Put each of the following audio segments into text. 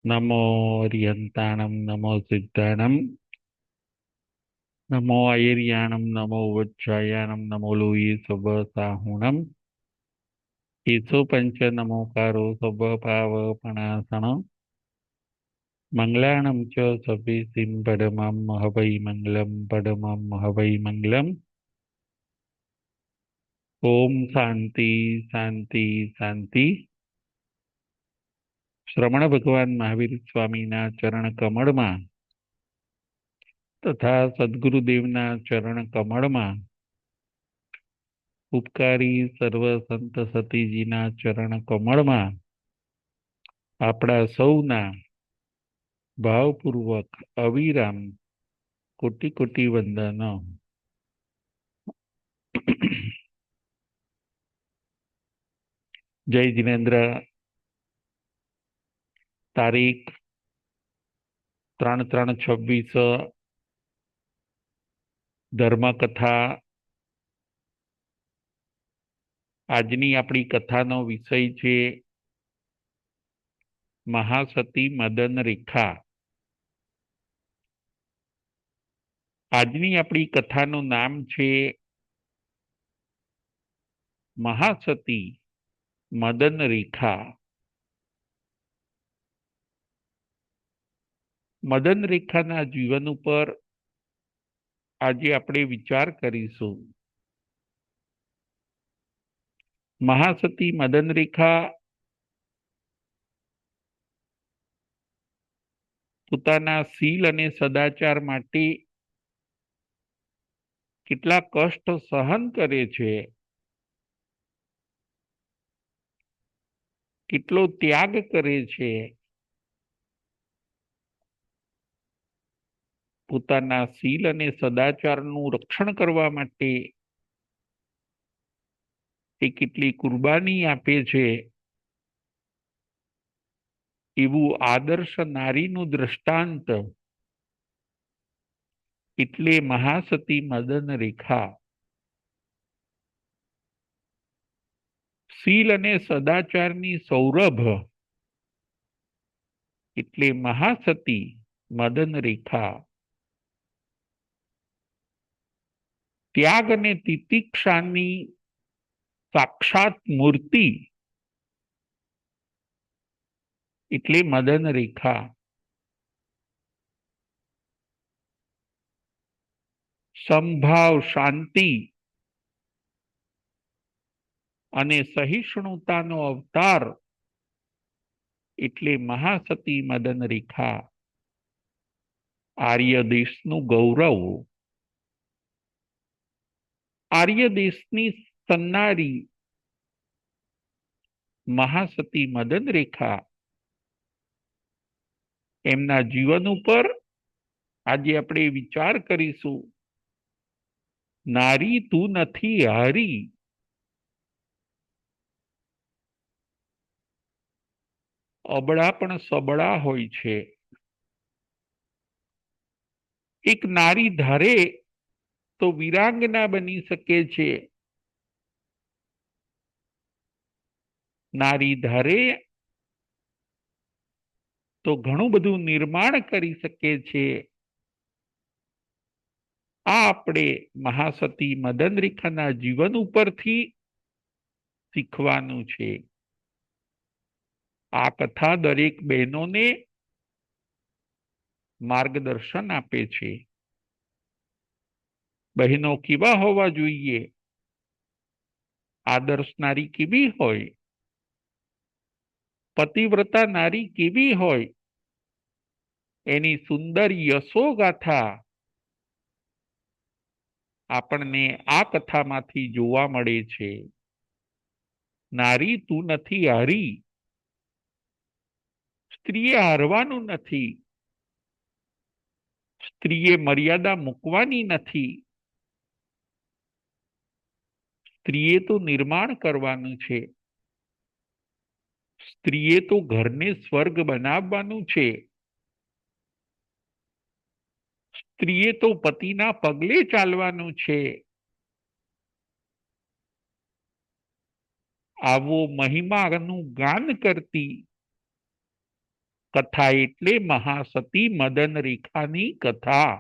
नमो अर्यन्ताणं नमो सिद्धाणं नमो ऐर्याणं नमो वज्रायाणं नमो लोये सबसाहुणं ईसो पंच नमोकारो सबपावपणासनं मङ्गलाणं च सभेसिं पदमं हवै मङ्गलं पदमं हवै मङ्गलम्। ओम शांति शांति शांति। श्रवण भगवान महावीर स्वामीना चरण कमळમાં तथा सद्गुरुदेवना चरण कमळમાં ઉપકારી સર્વ સંત સતીજીના ચરણ કમળમાં આપણા સૌના ભાવપૂર્વક અવિરામ કોટી કોટી વંદનો। જય જીનેન્દ્ર। તારીખ 3/3/26 ધર્મકથા। આજની આપણી કથાનો વિષય છે મહાસતી મદન રેખા। આજની આપણી કથાનું નામ છે મહાસતી મદન રેખા। મદન રેખાના જીવન ઉપર આજે આપણે વિચાર કરીશું। મહાસતી મદન રેખા પોતાના શીલ અને સદાચાર માટે કેટલા કષ્ટ સહન કરે છે, કેટલો ત્યાગ કરે છે। પોતાના શીલ અને સદાચારનું રક્ષણ કરવા માટે એ કેટલી કુરબાની આપે છે, એવું આદર્શ નારીનું દ્રષ્ટાંત એટલે મહાસતી મદન રેખા। શીલ અને સદાચારની સૌરભ એટલે મહાસતી મદન રેખા। ત્યાગ અને તિતિક્ષાની સાક્ષાત મૂર્તિ એટલે મદન રેખા। સંભાવ, શાંતિ અને સહિષ્ણુતાનો અવતાર એટલે મહાસતી મદન રેખા। આર્ય દેશનું ગૌરવ, આર્ય દેશની સન્નારી મહાસતી મદન રેખા। એમના જીવન ઉપર આજે આપણે વિચાર કરીશું। નારી તું નથી હારી, અબળા પણ સબળા હોય છે। એક નારી ધારે તો વીરાંગના બની શકે છે, નારી ધારે તો ઘણું બધું નિર્માણ કરી શકે છે। આ આપણે મહાસતી મદન રેખાના જીવન ઉપરથી શીખવાનું છે। આ કથા દરેક બહેનોને માર્ગદર્શન આપે છે। બહેનો કેવા હોવા જોઈએ, આદર્શ નારી કેવી હોય, પતિવ્રતા નારી કેવી હોય, એની સુંદર યશોગાથા આપણને આ કથામાંથી જોવા મળે છે। નારી તું નથી હારી, સ્ત્રીએ હારવાનું નથી, સ્ત્રીએ મર્યાદા મૂકવાની નથી, સ્ત્રીએ તો નિર્માણ કરવાનું છે, સ્ત્રીએ તો ઘરને સ્વર્ગ બનાવવાનું છે, સ્ત્રીએ તો પતિના પગલે ચાલવાનું છે। આવો મહિમાનું ગાન કરતી કથા એટલે મહાસતી મદન રેખાની કથા.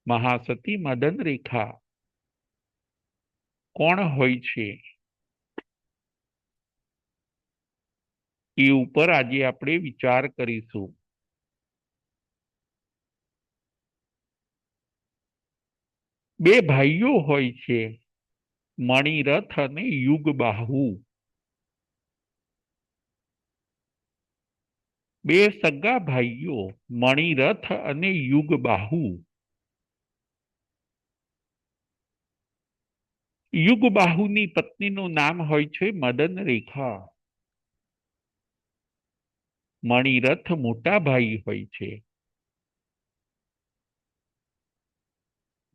મહાસતી મદન રેખા કોણ હોય છે એ ઉપર આજે આપણે વિચાર કરીશું. બે ભાઈઓ હોય છે, મણિરથ અને યુગબાહુ. બે સગા ભાઈઓ મણિરથ અને યુગબાહુ. યુગબાહુની પત્નીનું નામ હોય છે મદન રેખા. મણિરથ મોટા ભાઈ હોય છે.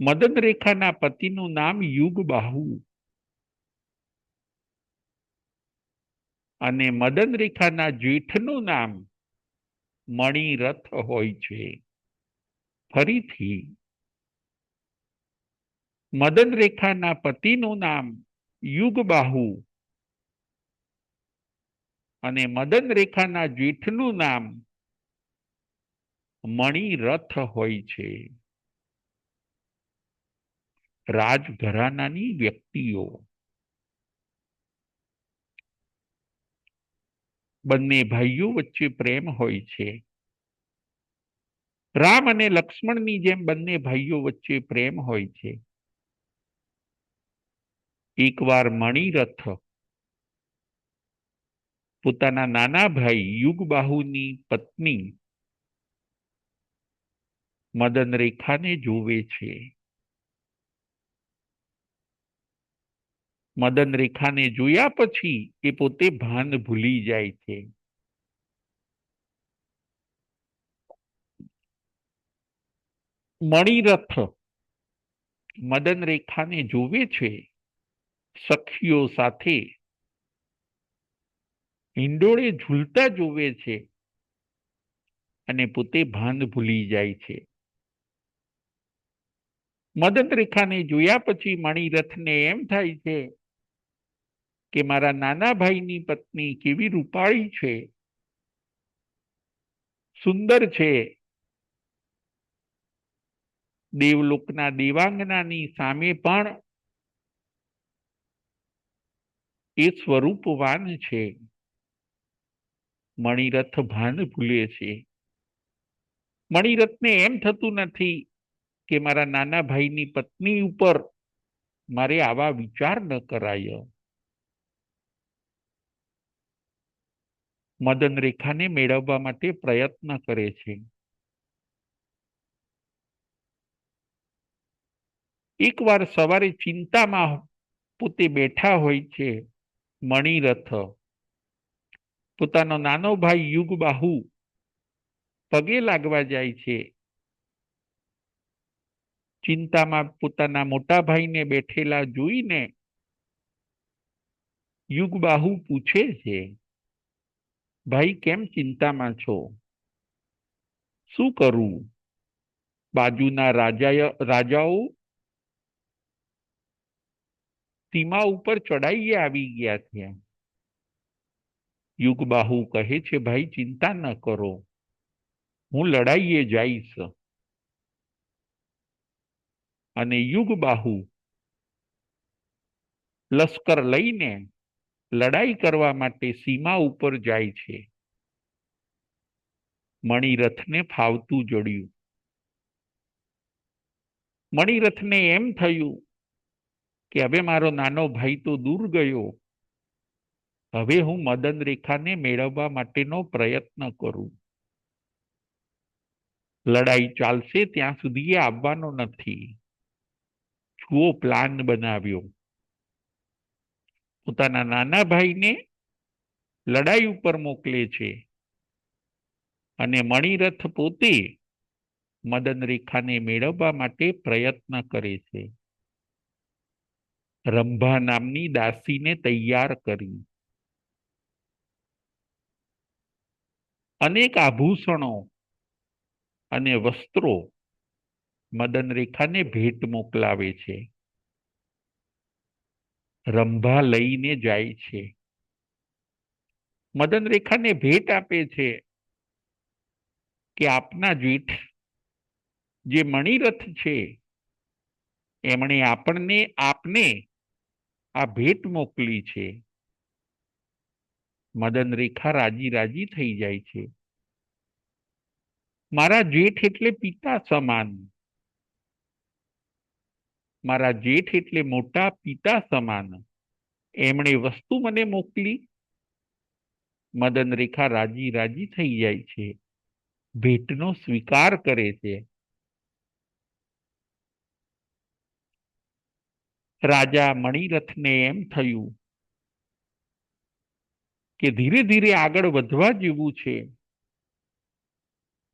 મદન રેખાના પતિનું નામ યુગબાહુ અને મદન રેખાના જેઠનું નામ મણિરથ હોય છે. ફરીથી, મદન રેખાના પતિનું નામ યુગબાહુ અને મદન રેખાના જેઠનું નામ મણિરથ હોય છે. રાજઘરાનાની વ્યક્તિઓ. બંને ભાઈઓ વચ્ચે પ્રેમ હોય છે. રામ અને લક્ષ્મણની જેમ બંને ભાઈઓ વચ્ચે પ્રેમ હોય છે. એકવાર મણિરથ પોતાના નાના ભાઈ યુગબાહુની પત્ની મદન રેખાને જોવે છે. મદન રેખાને જોયા પછી એ પોતે ભાન ભૂલી જાય છે. મણિરથ મદન રેખાને જોવે છે, સખીઓ સાથે હિંડોળે ઝૂલતા જોવે છે અને પોતે ભાન ભૂલી જાય છે. મદન રેખાને જોયા પછી મણિરથને એમ થાય છે કે મારા નાના ભાઈની પત્ની કેવી રૂપાળી છે, સુંદર છે. દેવલોકના દેવાંગનાની સામે પણ એ સ્વરૂપવાન છે. મણિરથ ભાન ભૂલે છે. મણિરથને એમ થતું નથી કે મારા નાના ભાઈની પત્ની ઉપર મારે આવા વિચાર ન કરાય. મદન રેખાને મેળવવા માટે પ્રયત્ન કરે છે. એકવાર સવારે ચિંતામાં પોતે બેઠા હોય છે મણિરથ. પોતાનો નાનો ભાઈ યુગબાહુ પગે લાગવા જાય છે. ચિંતામાં પોતાના મોટા ભાઈને બેઠેલા જોઈને યુગબાહુ પૂછે છે, ભાઈ કેમ ચિંતામાં છો? શું કરું? બાજુના રાજાઓ સીમા ઉપર ચડાઈએ આવી ગયા છે. યુગબાહુ કહે છે, ભાઈ ચિંતા ન કરો, હું લડાઈએ જઈશ. અને યુગબાહુ લશ્કર લઈને લડાઈ કરવા માટે સીમા ઉપર જાય છે. મણિરથને ફાવતું જડ્યું. મણિરથને એમ થયું કે હવે મારો નાનો ભાઈ તો દૂર ગયો, હવે હું મદન રેખાને મેળવવા માટેનો પ્રયત્ન કરું. લડાઈ ચાલશે ત્યાં સુધી એ આવવાનો નથી. જુઓ પ્લાન બનાવ્યો. પોતાના નાના ભાઈને લડાઈ ઉપર મોકલે છે અને મણિરથ પોતે મદન રેખાને મેળવવા માટે પ્રયત્ન કરે છે. રંભા નામની દાસીને તૈયાર કરી અનેક આભૂષણો અને વસ્ત્રો મદન રેખાને ભેટ મોકલાવે છે. રંભા લઈને જાય છે. મદન રેખાને ભેટ આપે છે કે આપના જેઠ જે મણિરથ છે એમણે આપને આ ભેટ મોકલી છે. મદન રેખા રાજી રાજી થઈ જાય છે. મારા જેઠ એટલે પિતા સમાન, મારા જેઠ એટલે મોટા પિતા સમાન, એમણે વસ્તુ મને મોકલી. મદન રેખા રાજી રાજી થઈ જાય છે, ભેટનો સ્વીકાર કરે છે. રાજા મણિરથને એમ થયું કે ધીરે ધીરે આગળ વધવા જેવું છે.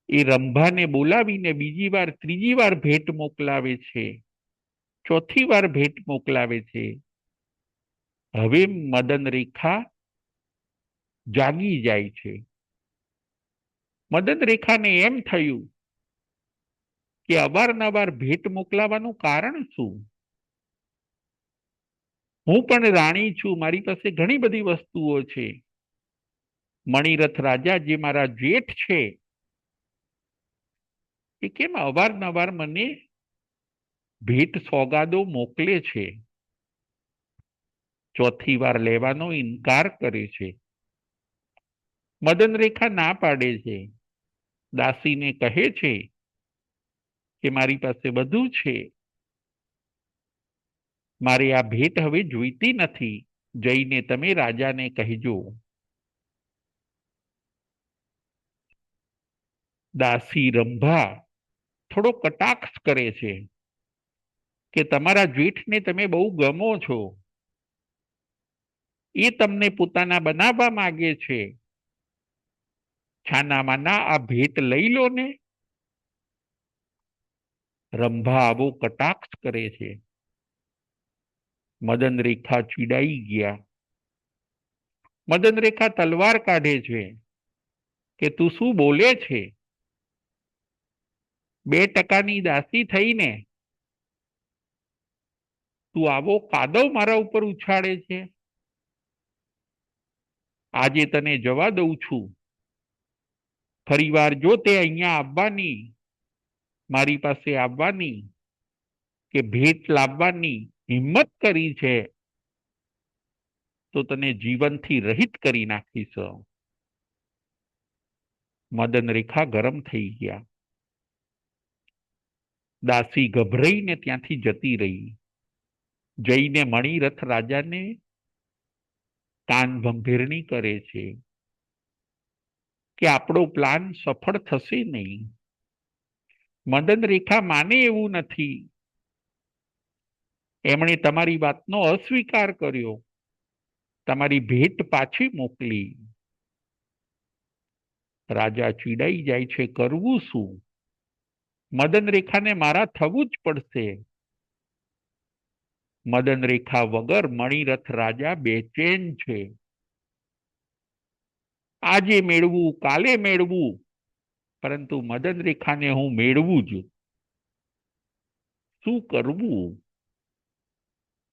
એ રંભાને બોલાવીને બીજી વાર ત્રીજી વાર ભેટ મોકલાવે છે, ચોથી વાર ભેટ મોકલાવે છે. હવે મદન રેખા જાગી જાય છે. મદન રેખાને એમ થયું કે અવારનવાર ભેટ મોકલાવાનું કારણ શું? હું પણ રાણી છું, મારી પાસે ઘણી બધી વસ્તુઓ છે. મણિરથ રાજા જે મારા જેઠ છે એ કેમ અવારનવાર મને ભેટ સોગાદો મોકલે છે? ચોથી વાર લેવાનો ઇનકાર કરે છે. મદન રેખા ના પાડે છે. દાસીને કહે છે કે મારી પાસે બધું છે, મારે આ ભેટ હવે જોઈતી નથી, જઈને તમે રાજાને કહેજો. દાસી રંભા થોડો કટાક્ષ કરે છે કે તમારા જેઠને તમે બહુ ગમો છો, એ તમને પોતાના બનાવવા માંગે છે. છાનામાના આ ભેટ લઈ લો ને. રંભા આવો કટાક્ષ કરે છે. મદન રેખા ચીડાઈ ગયા. મદન રેખા તલવાર કાઢે છે કે તું શું બોલે છે? 2% દાસી થઈને તું આવો કાદવ મારા ઉપર ઉછાળે છે? આજે તને જવા દઉં છું. ફરીવાર જો તે અહીંયા આવવાની, મારી પાસે આવવાની કે ભેટ લાવવાની હિંમત કરી છે તો તને જીવનથી રહિત કરી નાખીશ. મદન રેખા ગરમ થઈ ગયા. દાસી ગભરાઈને ત્યાંથી જતી રહી. જઈને મણિરથ રાજાને કાન ભંભેરણી કરે છે કે આપણો પ્લાન સફળ થશે નહીં. મદન રેખા માને એવું નથી. એમણે તમારી વાતનો અસ્વીકાર કર્યો, તમારી ભેટ પાછી મોકલી. રાજા ચીડાઈ જાય છે, કરવું શું? મદન રેખાને મારા થવું જ પડશે. મદન રેખા વગર મણિરથ રાજા બેચેન છે. આજે મેળવું, કાલે મેળવું, પરંતુ મદન રેખાને હું મેળવું જ. શું કરવું?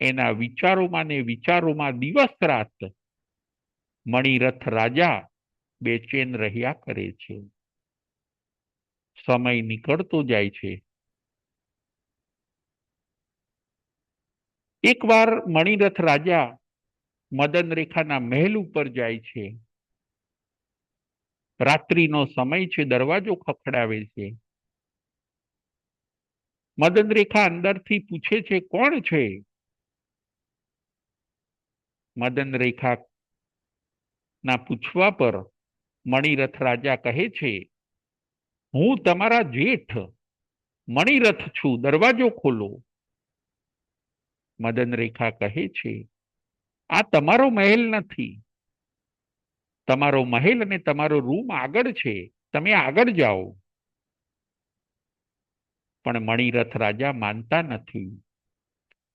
એના વિચારોમાં ને વિચારોમાં દિવસ રાત મણિરથ રાજા બેચેન રહ્યા કરે છે. સમય નીકળતો જાય છે. એકવાર મણિરથ રાજા મદન રેખાના મહેલ ઉપર જાય છે. રાત્રિનો સમય છે, દરવાજો ખખડાવે છે. મદન રેખા અંદરથી પૂછે છે, કોણ છે? મદન રેખા ના પૂછવા પર મણિરથ રાજા કહે છે, હું તમારા જેઠ મણિરથ છું, દરવાજો ખોલો. મદન રેખા કહે છે, આ તમારો મહેલ નથી. તમારો મહેલ અને તમારો રૂમ આગળ છે, તમે આગળ જાઓ. પણ મણિરથ રાજા માનતા નથી.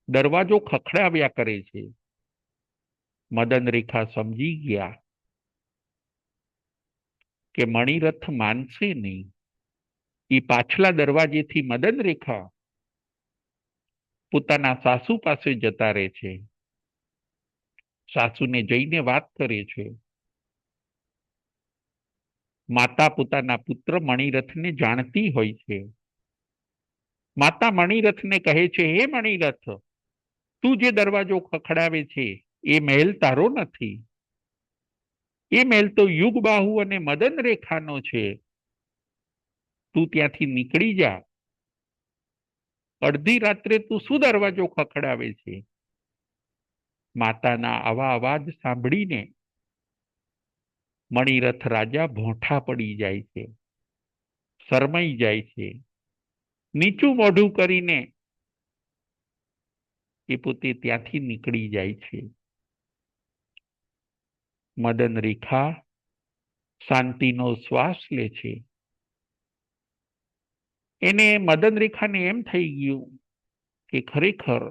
દરવાજો ખખડાવ્યા કરે છે. મદન રેખા સમજી ગયા કે મણિરથ માનશે નહીં. એ પાછલા દરવાજેથી મદન રેખા પોતાના સાસુ પાસે જતા રહે છે. સાસુને જઈને વાત કરે છે માતા પોતાના પુત્ર મણિરથને જાણતી હોય છે. માતા મણિરથને કહે છે, હે મણિરથ, તું જે દરવાજો ખખડાવે છે એ મહેલ તારો નથી. એ મહેલ તો યુગબાહુ અને મદન રેખાનો છે. તું ત્યાંથી નીકળી જા. અડધી રાત્રે તું શું દરવાજો ખખડાવે છે? માતાના આવા અવાજ સાંભળીને મણિરથ રાજા ભોંઠા પડી જાય છે, શરમાઈ જાય છે. નીચું મોઢું કરીને એ પોતે ત્યાંથી નીકળી જાય છે. મદન રેખા શાંતિનો શ્વાસ લે છે. એને મદન રેખાને એમ થઈ ગયું કે ખરેખર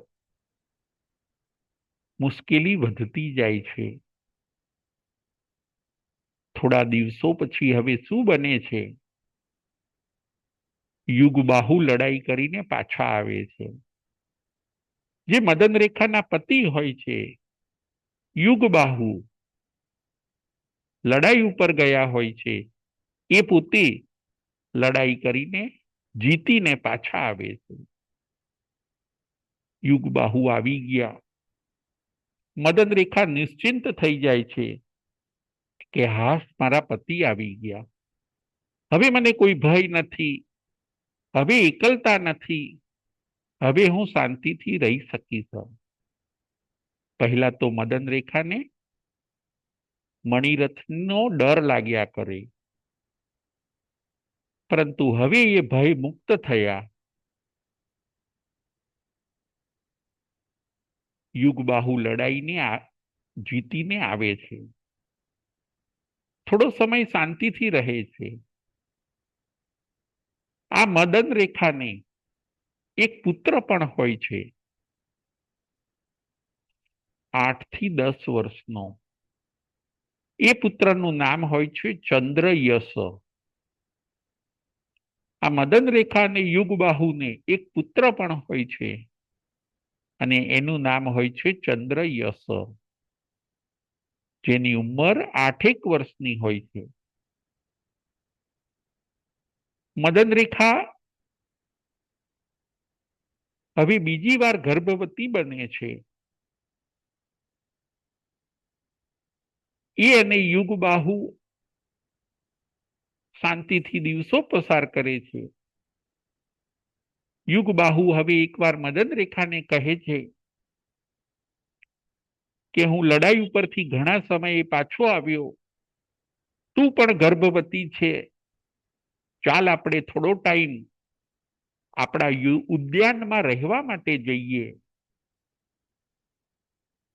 મુશ્કેલી વધતી જાય છે. થોડા દિવસો પછી હવે શું બને છે? યુગબાહુ લડાઈ કરીને પાછા આવે છે. જે મદન રેખાના પતિ હોય છે યુગબાહુ લડાઈ ઉપર ગયા હોય છે, એ પોતે લડાઈ કરીને જીતીને પાછા આવે છે. યુગબાહુ આવી ગયા. મદન રેખા નિશ્ચિંત થઈ જાય છે કે હાશ, મારા પતિ આવી ગયા. હવે મને કોઈ ભય નથી, હવે એકલતા નથી, હવે હું શાંતિથી રહી શકીશ. પહેલા તો મદન રેખાને મણિરથનો ડર લાગ્યા કરે, પરંતુ હવે એ ભય મુક્ત થયા. યુગબાહુ લડાઈને જીતીને આવે છે. થોડો સમય શાંતિથી રહે છે. આ મદન રેખાને એક પુત્ર પણ હોય છે, 8 થી 10 વર્ષનો. એ પુત્રનું નામ હોય છે ચંદ્રયશ. આ મદન રેખા અને યુગબાહુને એક પુત્ર પણ હોય છે અને એનું નામ હોય છે ચંદ્રયશ, જેની ઉંમર 8 વર્ષની હોય છે. મદન રેખા હવે બીજી વાર ગર્ભવતી બને છે. એ અને યુગબાહુ શાંતિથી દિવસો પસાર કરે છે. યુગબાહુ હવે એકવાર મદન રેખાને કહે છે કે હું લડાઈ ઉપરથી ઘણા સમયે પાછો આવ્યો, તું પણ ગર્ભવતી છે, ચાલ આપણે થોડો ટાઈમ આપણા ઉદ્યાનમાં રહેવા માટે જઈએ.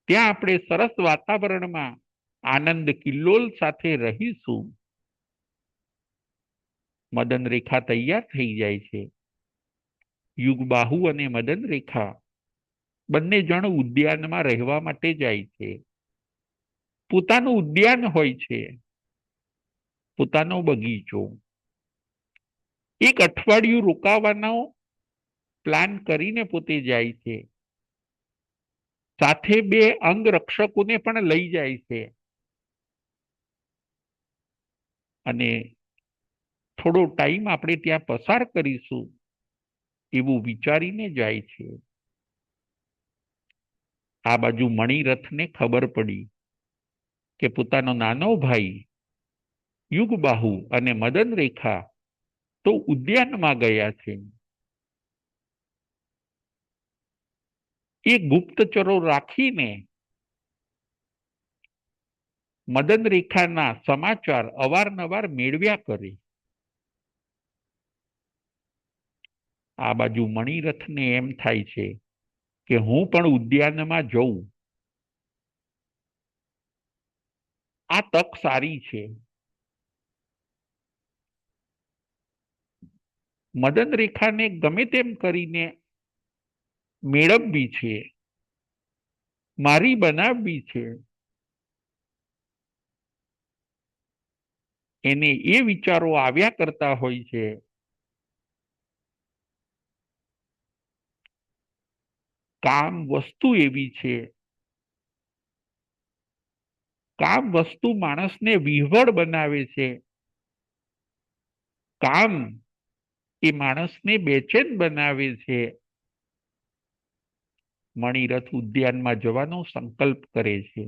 ત્યાં આપણે સરસ વાતાવરણમાં આનંદ કિલ્લોલ સાથે રહીશું. મદન રેખા તૈયાર થઈ જાય છે. યુગબાહુ અને મદન રેખા બંને જણ ઉદ્યાનમાં રહેવા માટે જાય છે. પોતાનું ઉદ્યાન હોય છે, પોતાનો બગીચો. એક અઠવાડિયું રોકાવાનો પ્લાન કરીને પોતે જાય છે. સાથે 2 અંગરક્ષકોને પણ લઈ જાય છે અને થોડો ટાઈમ આપણે ત્યાં પસાર કરીશું એવું વિચારીને જાય છે. આ બાજુ મણિરથને ખબર પડી કે પોતાનો નાનો ભાઈ યુગબાહુ અને મદન રેખા તો ઉદ્યાનમાં ગયા છે. એ ગુપ્તચરો રાખીને મદન રેખાના સમાચાર અવારનવાર મેળવ્યા કરે. આ બાજુ મણિરથને એમ થાય છે કે હું પણ ઉદ્યાનમાં જઉં, આ તક સારી છે. મદન રેખાને ગમે તેમ કરીને મેળવવી છે, મારી બનાવવી છે. એને એ વિચારો આવ્યા કરતા હોય છે. કામ વસ્તુ એવી છે, કામ વસ્તુ માણસને વિહવળ બનાવે છે કામ એ માણસને બેચેન બનાવે છે. મણિરથ ઉદ્યાનમાં જવાનો સંકલ્પ કરે છે.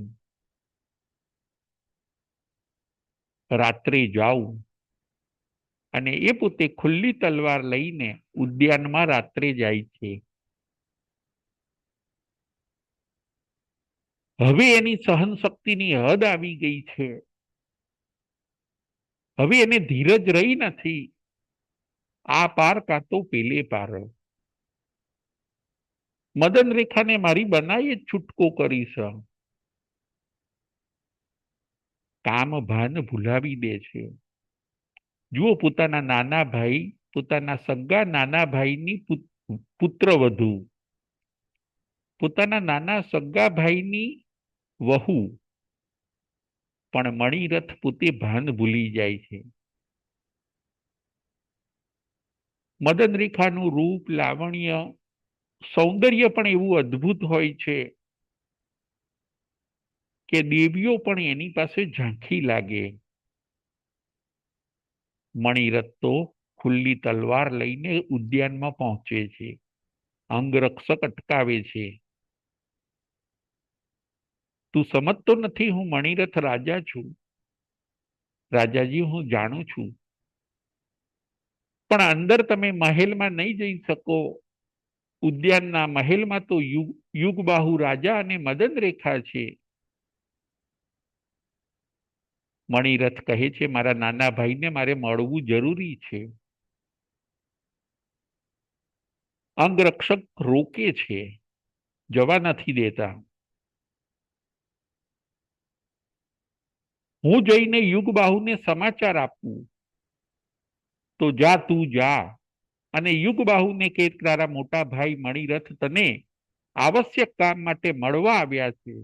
રાત્રે જાઉં, અને એ પોતે ખુલ્લી તલવાર લઈને ઉદ્યાનમાં રાત્રે જાય છે. હવે એની સહન શક્તિની હદ આવી ગઈ છે. હવે એને ધીરજ રહી નથી. આ પાર કાં તો પેલે પાર. મદન રેખાને મારી બનાવી જ છૂટકો કરીશ. કામ ભાન ભૂલાવી દે છે. જુઓ, પોતાના નાના ભાઈ, પોતાના સગા નાના ભાઈની પુત્રવધુ, પોતાના નાના સગા ભાઈની વહુ, પણ મણિરથ પોતે ભાન ભૂલી જાય છે. મદન રેખાનું રૂપ, લાવણ્ય, સૌંદર્ય પણ એવું અદ્ભુત હોય છે કે દેવીઓ પણ એની પાસે ઝાંખી લાગે. મણિરથ તો ખુલ્લી તલવાર લઈને ઉદ્યાનમાં પહોંચે છે. અંગરક્ષક અટકાવે છે. તું સમજતો નથી, હું મણિરથ રાજા છું. રાજાજી, હું જાણું છું, પણ અંદર તમે મહેલમાં નહીં જઈ શકો. ઉદ્યાનના મહેલમાં તો યુગબાહુ રાજા અને મદન રેખા છે. મણિરથ કહે છે, મારા નાના ભાઈને મારે મળવું જરૂરી છે. અંગરક્ષક રોકે છે, જવા નથી દેતા. હું જઈને યુગબાહુને સમાચાર આપું. તો જા, તું જા અને યુગબાહુને કે તારા મોટા ભાઈ મણિરથ તને આવશ્યક કામ માટે મળવા આવ્યા છે.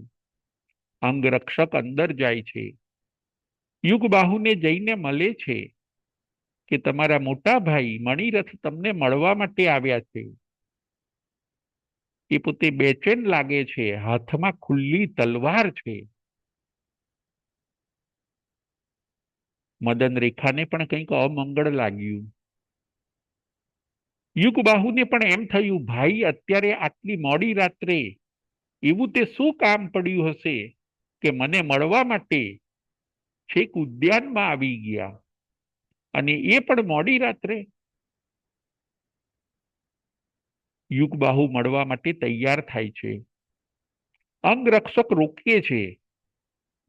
અંગરક્ષક અંદર જાય છે. યુગબાહુને જઈને મળે છે કે તમારા મોટા ભાઈ મણિરથ તમને મળવા માટે આવ્યા છે. એ પોતે બેચેન લાગે છે. હાથમાં ખુલ્લી તલવાર છે. મદન રેખાને પણ કંઈક અમંગળ લાગ્યું. યુગબાહુને પણ એમ થયું, ભાઈ અત્યારે આટલી મોડી રાત્રે એવું તે શું કામ પડ્યું હશે કે મને મળવા માટે છેક ઉદ્યાનમાં આવી ગયા, અને એ પણ મોડી રાત્રે. યુગબાહુ મળવા માટે તૈયાર થાય છે. અંગરક્ષક રોકે છે.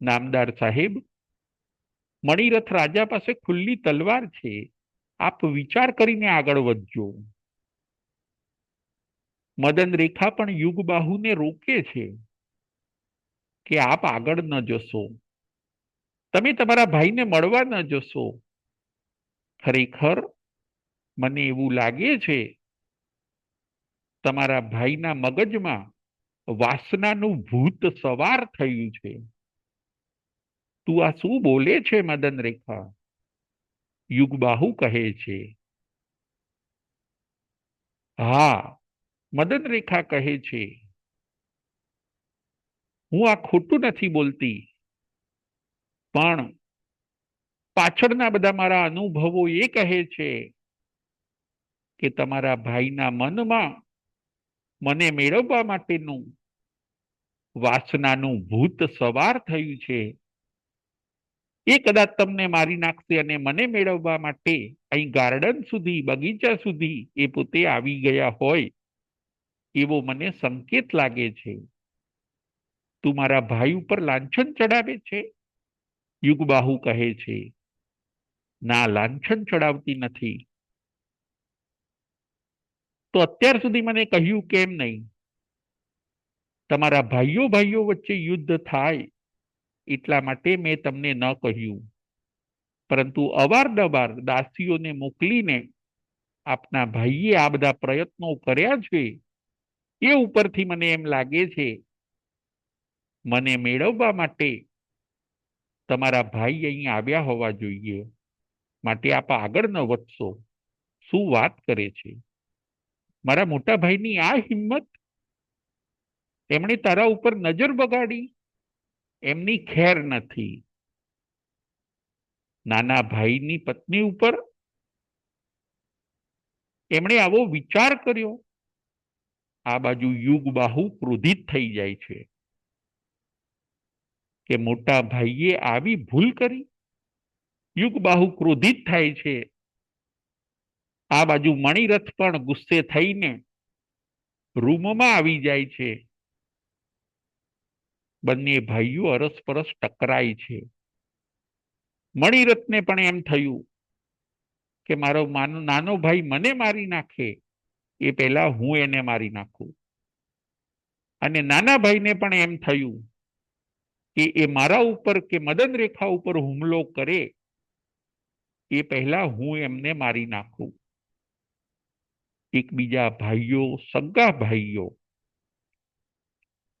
નામદાર સાહેબ, મણિરથ રાજા પાસે ખુલ્લી તલવાર છે. આપ વિચાર કરીને આગળ વધજો. મદન રેખા પણ યુગબાહુને રોકે છે કે આપ આગળ ન જશો. તમે તમારા ભાઈને મળવા ન જશો. ખરેખર મને એવું લાગે છે તમારા ભાઈના મગજમાં વાસનાનું ભૂત સવાર થયું છે. તું આ શું બોલે છે મદન રેખા? યુગબાહુ કહે છે. હા, મદન રેખા કહે છે, હું આ ખોટું નથી બોલતી, પણ પાછળના બધા મારા અનુભવો એ કહે છે કે તમારા ભાઈના મનમાં મને મેળવવા માટેનું વાસનાનું ભૂત સવાર થયું છે. એ કદાચ તમને મારી નાખશે અને મને મેળવવા માટે અહીં ગાર્ડન સુધી, બગીચા સુધી એ પોતે આવી ગયા હોય એવો મને સંકેત લાગે છે. તું મારા ભાઈ ઉપર લાંછન ચડાવે છે? યુગબાહુ કહે છે, ના, લાંછન ચડાવતી નથી. તો અત્યાર સુધી મને કહ્યું કેમ નહીં? તમારા ભાઈઓ ભાઈઓ વચ્ચે યુદ્ધ થાય એટલા માટે મેં તમને ન કહ્યું, પરંતુ અવારનવાર દાસીઓને મોકલીને આપના ભાઈએ આ બધા પ્રયત્નો કર્યા છે. એ ઉપરથી મને એમ લાગે છે મને મેળવવા માટે તમારા ભાઈ અહીં આવ્યા હોવા જોઈએ. માટે આપ આગળ ન વધશો. શું વાત કરે છે? મારા મોટા ભાઈની આ હિંમત! એમણે તારા ઉપર નજર બગાડી. એમની ખેર નથી. નાના ભાઈની પત્ની ઉપર એમણે આવો વિચાર કર્યો. આ બાજુ યુગબાહુ ક્રોધિત થઈ જાય છે કે મોટા ભાઈએ આવી ભૂલ કરી. યુગબાહુ ક્રોધિત થાય છે. આ બાજુ મણિરથ પણ ગુસ્સે થઈને રૂમમાં આવી જાય છે. બંને ભાઈઓ અરસપરસ ટકરાય છે. મણિરથને પણ એમ થયું કે મારો નાનો ભાઈ મને મારી નાખે એ પહેલા હું એને મારી નાખું. અને નાના ભાઈને પણ એમ થયું કે એ મારા ઉપર કે મદન રેખા ઉપર હુમલો કરે એ પહેલા હું એમને મારી નાખું. એકબીજા ભાઈઓ, સગા ભાઈઓ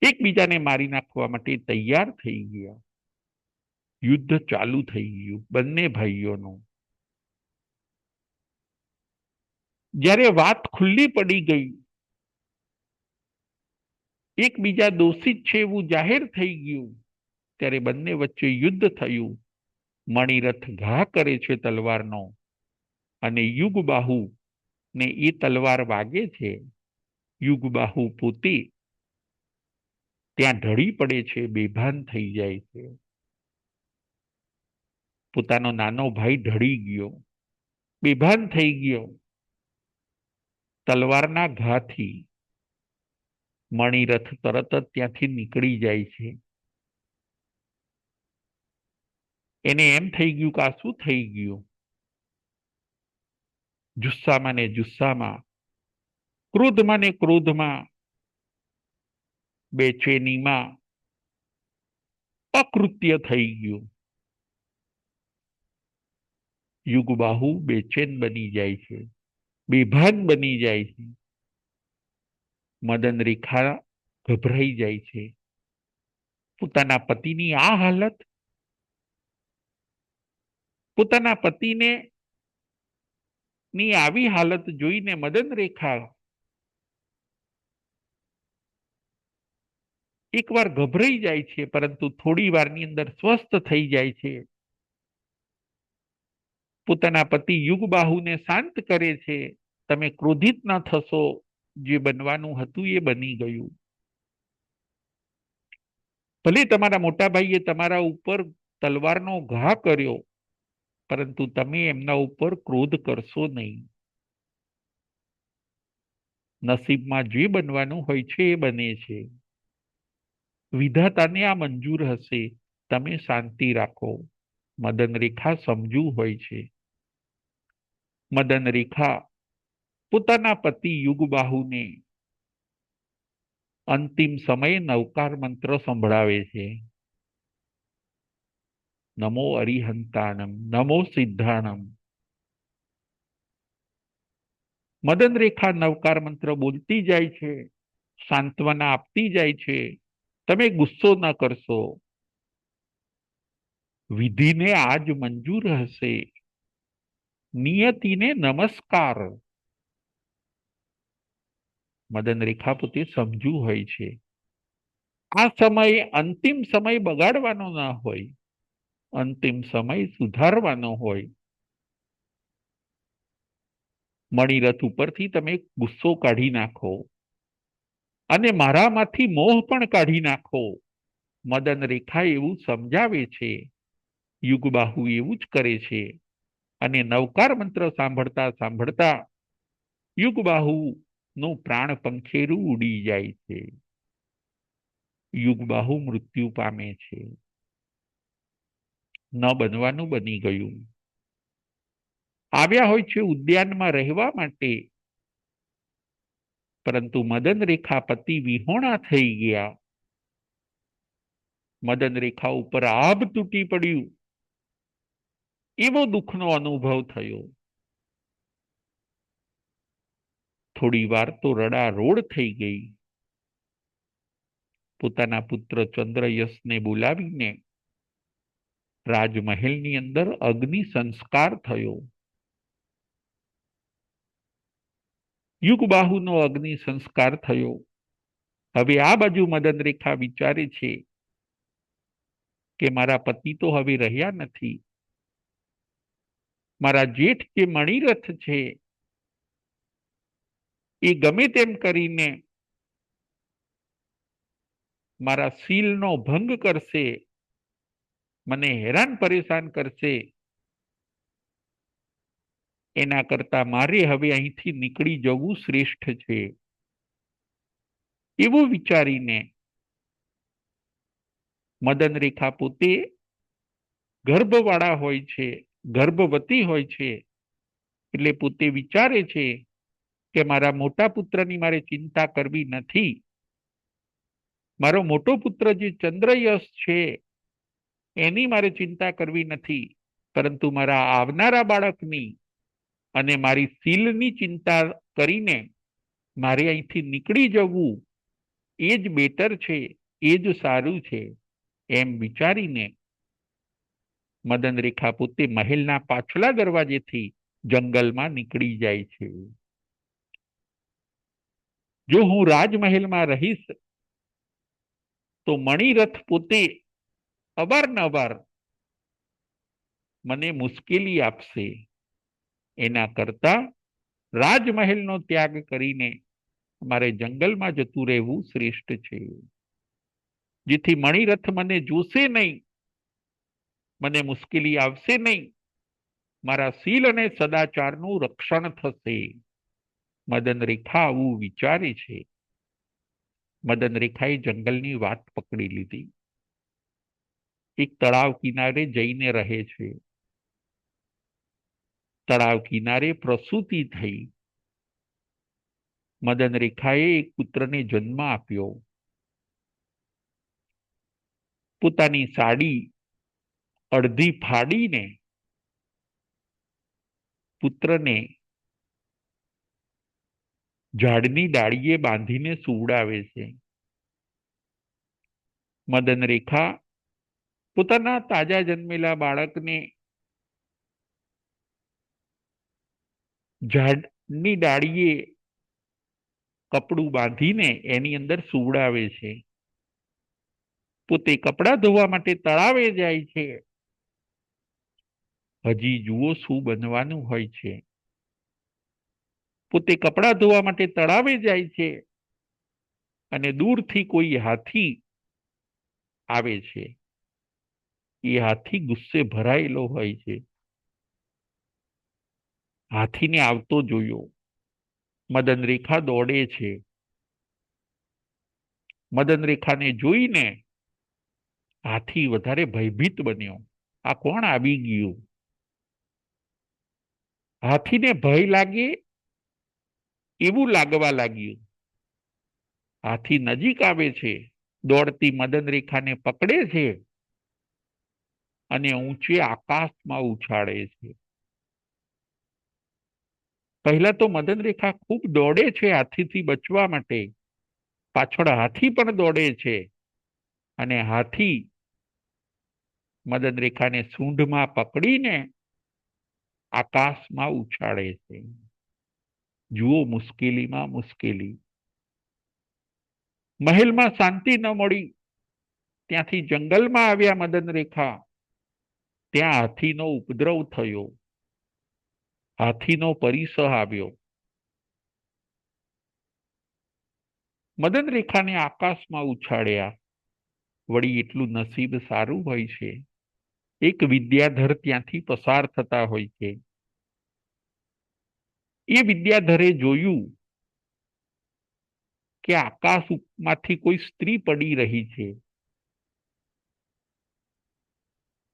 એકબીજાને મારી નાખવા માટે તૈયાર થઈ ગયા. યુદ્ધ ચાલુ થઈ ગયું બંને ભાઈઓનું. જ્યારે વાત ખુલ્લી પડી ગઈ, એકબીજા દોષિત છે એવું જાહેર થઈ ગયું, ત્યારે બંને વચ્ચે યુદ્ધ થયું. મણિરથ ઘા કરે છે તલવારનો અને યુગબાહુ ને એ તલવાર વાગે છે. યુગબાહુ પોતે ત્યાં ઢળી પડે છે, બેભાન થઈ જાય છે. પોતાનો નાનો ભાઈ ઢળી ગયો, બેભાન થઈ ગયો. તલવારના ઘાથી મણિરથ તરત જ ત્યાંથી નીકળી જાય છે. એને એમ થઈ ગયું કે આ શું થઈ ગયું. જુસ્સામાં ને જુસ્સામાં, ક્રોધમાં ને ક્રોધમાં, બેચેનીમાં અકૃત્ય થઈ ગયું. યુગબાહુ બેચેન બની જાય છે, બેભાન બની જાય છે. મદન રેખા ગભરાઈ જાય છે. પોતાના પતિની આ હાલત, પોતાના પતિને ની આવી હાલત જોઈને મદન રેખા એકવાર ગભરાઈ જાય છે, પરંતુ થોડી વારની અંદર સ્વસ્થ થઈ જાય છે. પોતાના પતિ યુગબાહુને શાંત કરે છે. તમે ક્રોધિત ન થશો, જે બનવાનું હતું એ બની ગયું. ભલે તમારા મોટા ભાઈએ તમારા ઉપર તલવારનો ઘા કર્યો, પરંતુ તમે એમના ઉપર ક્રોધ કરશો નહીં. નસીબમાં જે બનવાનું હોય છે એ બને છે. વિધાતાને આ મંજૂર હશે. તમે શાંતિ રાખો. મદન રેખા સમજુ હોય છે. મદન રેખા પોતાના પતિ યુગબાહુને અંતિમ સમયે નવકાર મંત્ર સંભળાવે છે. નમો અરિહંતાણમ, નમો સિદ્ધાણમ. મદન રેખા નવકાર મંત્ર બોલતી જાય છે, સાંત્વના આપતી જાય છે. તમે ગુસ્સો ન કરશો. વિધિને આજ મંજૂર હશે. નિયતિને નમસ્કાર. મદન રેખા પોતે સમજુ હોય છે. આ સમય અંતિમ સમય બગાડવાનો ના હોય, અંતિમ સમય સુધારવાનો હોય. મણિરથ ઉપરથી તમે ગુસ્સો કાઢી નાખો અને મારામાંથી મોહ પણ કાઢી નાખો. મદન રેખા એવું સમજાવે છે. યુગબાહુ એવું જ કરે છે. અને નવકાર મંત્ર સાંભળતા સાંભળતા યુગબાહુ નું પ્રાણ પંખેરું ઉડી જાય છે. યુગબાહુ મૃત્યુ પામે છે. ન બનવાનું બની ગયું. આવ્યા હોય છે ઉદ્યાનમાં રહેવા માટે, પરંતુ મદન રેખા પતિ વિહોણા થઈ ગયા. મદન રેખા ઉપર આભ તૂટી પડ્યું, એવો દુઃખનો અનુભવ થયો. થોડી વાર તો રડારોડ થઈ ગઈ. પોતાના પુત્ર ચંદ્રયશને બોલાવીને રાજમહેલની અંદર અગ્નિ સંસ્કાર થયો. યુગબાહુનો અગ્નિ સંસ્કાર થયો. હવે આ બાજુ મદન રેખા વિચારે છે કે મારા પતિ તો હવે રહ્યા નથી. મારા જેઠ કે મણિરથ છે એ ગમે તેમ કરીને મારા શીલનો ભંગ કરશે, મને હેરાન પરેશાન કરશે, એના કરતા મારે હવે અહીંથી નીકળી જવું શ્રેષ્ઠ છે. એવું વિચારીને મદન રેખા પોતે ગર્ભવાળા હોય છે, ગર્ભવતી હોય છે, એટલે પોતે વિચારે છે કે મારા મોટા પુત્રની મારે ચિંતા કરવી નથી. મારો મોટો પુત્ર જે ચંદ્રયશ છે એની મારે ચિંતા કરવી નથી, પરંતુ મારા આવનારા બાળકની અને મારી શીલની ચિંતા કરીને મારે અહીંથી નીકળી જવું એ જ બેટર છે, એ જ સારું છે. એમ વિચારીને મદન રેખા પોતે મહેલના પાછલા દરવાજેથી જંગલમાં નીકળી જાય છે. જો હું રાજમહેલમાં રહીશ તો મણિરથ પોતે અવારનવાર મને મુશ્કેલી આપશે. એના કરતા રાજમહેલનો ત્યાગ કરીને મારે જંગલમાં જતું રહેવું શ્રેષ્ઠ છે, જેથી મણિરથ મને જોશે નહીં, મને મુશ્કેલી આવશે નહીં, મારા શીલ અને સદાચારનું રક્ષણ થશે. મદન રેખા આવું વિચારે છે. મદન રેખાએ જંગલની વાત પકડી લીધી. એક તળાવ કિનારે જઈને રહે છે. તળાવ કિનારે પ્રસૂતિ થઈ. મદન રેખાએ એક પુત્રને જન્મ આપ્યો. પોતાની સાડી અડધી ફાડીને પુત્રને ઝાડની ડાળીએ બાંધીને સુવડાવે છે. મદન રેખા પોતાના તાજા જન્મેલા બાળકને ઝાડની ડાળીએ કપડું બાંધીને એની અંદર સુવડાવે છે. પોતે કપડાં ધોવા માટે તળાવે જાય છે. હજી જુઓ શું બનવાનું હોય છે. પોતે કપડાં ધોવા માટે તળાવે જાય છે અને દૂરથી કોઈ હાથી આવે છે. એ હાથી ગુસ્સે ભરાયેલો હોય છે. હાથીને આવતો જોયો. મદન રેખા દોડે છે. મદન રેખાને જોઈને હાથી વધારે ભયભીત બન્યો. આ કોણ આવી ગયું? હાથીને ભય લાગે એવું લાગવા લાગ્યું. હાથી નજીક આવે છે, દોડતી મદન રેખાને પકડે છે અને ઊંચે આકાશમાં ઉછાળે છે. પહેલા તો મદન રેખા ખૂબ દોડે છે હાથીથી બચવા માટે. પાછળ હાથી પણ દોડે છે અને હાથી મદન રેખાને સૂંઢમાં પકડીને આકાશમાં ઉછાળે છે. જુઓ મુશ્કેલીમાં મુશ્કેલી. મહેલમાં શાંતિ ન મળી, ત્યાંથી જંગલમાં આવ્યા મદન રેખા. ત્યાં હાથીનો ઉપદ્રવ થયો. હાથીનો પરિસહ આવ્યો. મદન રેખાને આકાશમાં ઉછાળ્યા. વળી એટલું નસીબ સારું હોય છે, એક વિદ્યાધર ત્યાંથી પસાર થતા હોય છે. એ વિદ્યાધરે જોયું કે આકાશમાંથી કોઈ સ્ત્રી પડી રહી છે.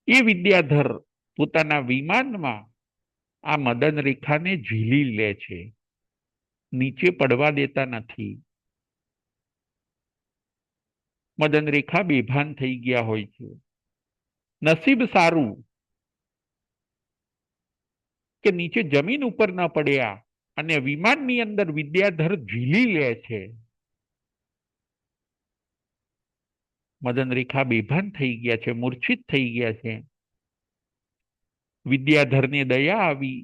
એ વિદ્યાધર પોતાના વિમાનમાં આ મદન રેખાને ઝીલી લે છે, નીચે પડવા દેતા નથી. મદન રેખા બેભાન થઈ ગયા હોય છે. નસીબ સારું કે નીચે જમીન ઉપર ન પડ્યા અને વિમાનની અંદર વિદ્યાધર ઝીલી લે છે. મદન રેખા બેભાન થઈ ગયા છે, મૂર્છિત થઈ ગયા છે. વિદ્યાધરને દયા આવી,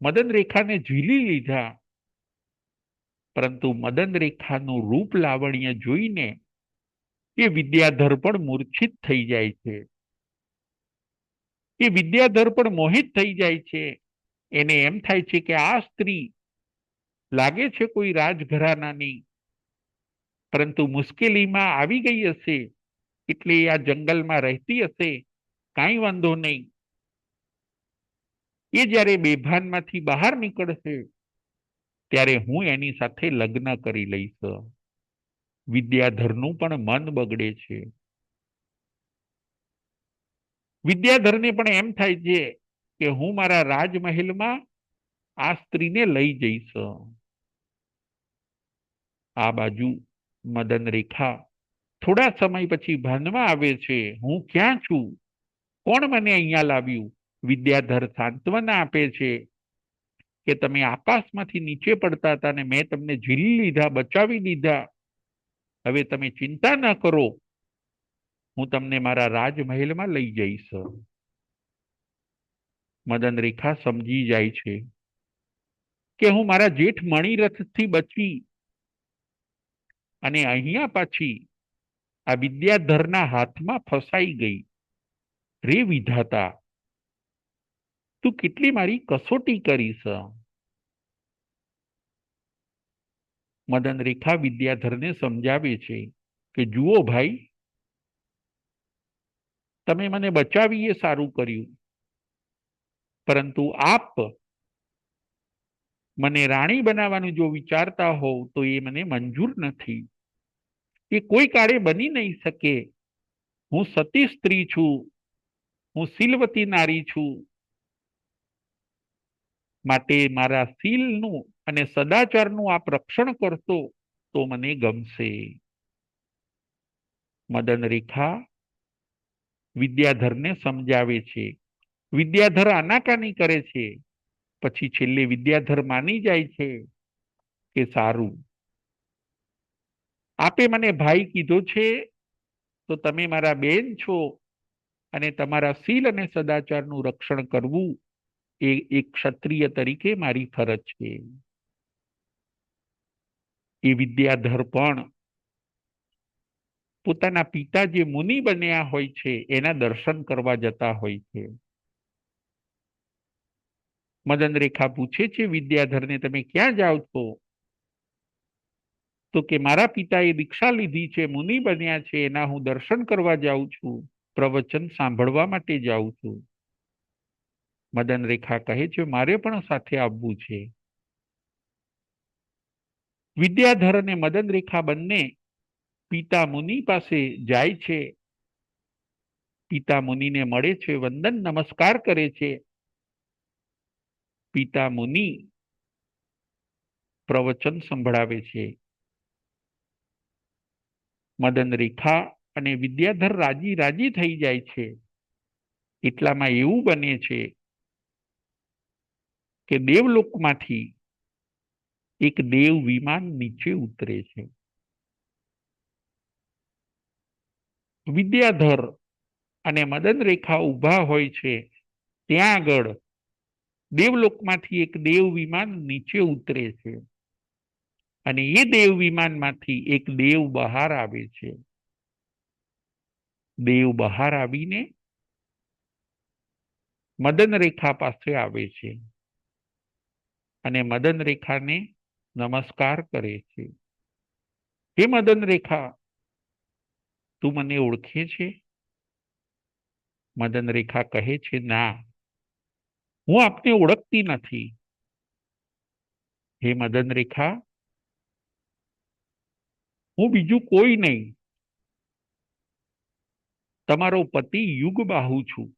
મદન રેખાને ઝીલી લીધા. પરંતુ મદન રેખાનું રૂપ લાવણ્ય જોઈને એ વિદ્યાધર પણ મૂર્છિત થઈ જાય છે. એ વિદ્યાધર પણ મોહિત થઈ જાય છે. એને એમ થાય છે કે આ સ્ત્રી લાગે છે કોઈ રાજઘરાનાની, પરંતુ મુશ્કેલીમાં આવી ગઈ હશે એટલે આ જંગલમાં રહેતી હશે, કાંઈ વાંધો નહીં. એ જ્યારે બેભાનમાંથી બહાર નીકળશે ત્યારે હું એની સાથે લગ્ન કરી લઈશ. વિદ્યાધરનું પણ મન બગડે છે. વિદ્યાધરને પણ એમ થાય છે કે હું મારા રાજમહેલમાં આ સ્ત્રીને લઈ જઈશ. આ બાજુ મદન રેખા થોડા સમય પછી ભાનમાં આવે છે, હું ક્યાં છું, કોણ મને અહીંયા લાવ્યું? વિદ્યાધર સાંત્વના આપે છે કે તમે આકાશમાંથી નીચે પડતા હતા ને મેં તમને ઝીલી લીધા, બચાવી લીધા. હવે તમે ચિંતા ન કરો, હું તમને મારા રાજમહેલમાં લઈ જઈશ. મદન રેખા સમજી જાય છે કે હું મારા જેઠ મણિરથથી બચી અને અહીંયા પાછી આ વિદ્યાધરના હાથમાં ફસાઈ ગઈ. રે વિધાતા, તું કેટલી મારી કસોટી કરીશ. મદન રેખા વિદ્યાધરને સમજાવે છે કે જુઓ ભાઈ, તમે મને બચાવી એ સારું કર્યું, પરંતુ આપ મને રાણી બનાવવાનું જો વિચારતા હોવ તો એ મને મંજૂર નથી. એ કોઈ કાળે બની નહીં શકે. હું સતી સ્ત્રી છું, હું શીલવતી નારી છું, માટે મારા શીલનું અને સદાચારનું આપ રક્ષણ કરશો તો મને ગમશે. મદન રેખા વિદ્યાધરને સમજાવે છે. વિદ્યાધર આનાકાની કરે છે, પછી છેલ્લે વિદ્યાધર માની જાય છે કે સારું, આપે મને ભાઈ કીધો છે તો તમે મારા બેન છો અને તમારા શીલ અને સદાચારનું રક્ષણ કરવું એ એક ક્ષત્રિય તરીકે મારી ફરજ છે. એ વિદ્યાધર પણ પોતાના પિતા જે મુનિ બન્યા હોય છે એના દર્શન કરવા જતા હોય છે. મદન રેખા પૂછે છે વિદ્યાધરને, તમે ક્યાં જાઓ છો? તો કે મારા પિતાએ દીક્ષા લીધી છે, મુનિ બન્યા છે, એના હું દર્શન કરવા જાઉં છું, પ્રવચન સાંભળવા માટે જાઉં છું. મદન રેખા કહે છે મારે પણ સાથે આવવું છે. વિદ્યાધર અને મદન રેખા બંને પિતા મુનિ પાસે જાય છે. પિતા મુનિને મળે છે, વંદન નમસ્કાર કરે છે. પિતા મુનિ પ્રવચન સંભળાવે છે. મદન રેખા અને વિદ્યાધર રાજી રાજી થઈ જાય છે. એટલામાં એવું બને છે કે દેવલોકમાંથી એક દેવ વિમાન નીચે ઉતરે છે. વિદ્યાધર અને મદન રેખા ઊભા હોય છે. ત્યાં આગળ દેવલોકમાંથી એક દેવ વિમાન નીચે ઉતરે છે અને એ દેવ વિમાનમાંથી એક દેવ બહાર આવે છે. દેવ બહાર આવીને મદન રેખા પાસે આવે છે અને મદન રેખાને નમસ્કાર કરે છે. હે મદન રેખા, તું મને ઓળખે છે? મદન રેખા કહે છે ના, હું આપને ઓળખતી નથી. હે મદન રેખા, હું બીજું કોઈ નહીં, તમારો પતિ યુગબાહુ છું.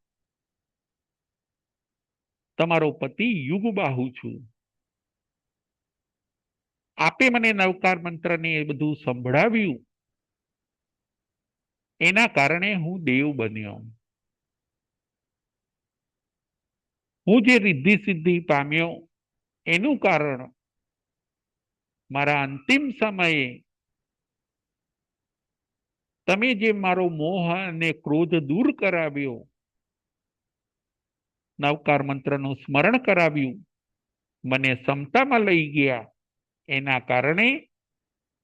તમારો પતિ યુગબાહુ છું. આપે મને નવકાર મંત્રને એ બધું સંભળાવ્યું, એના કારણે હું દેવ બન્યો. હું જે રિદ્ધિ સિદ્ધિ પામ્યો એનું કારણ મારા અંતિમ સમયે તમે જે મારો મોહ અને ક્રોધ દૂર કરાવ્યો, નવકાર મંત્રનું સ્મરણ કરાવ્યું, મને સમતામાં લઈ ગયા, એના કારણે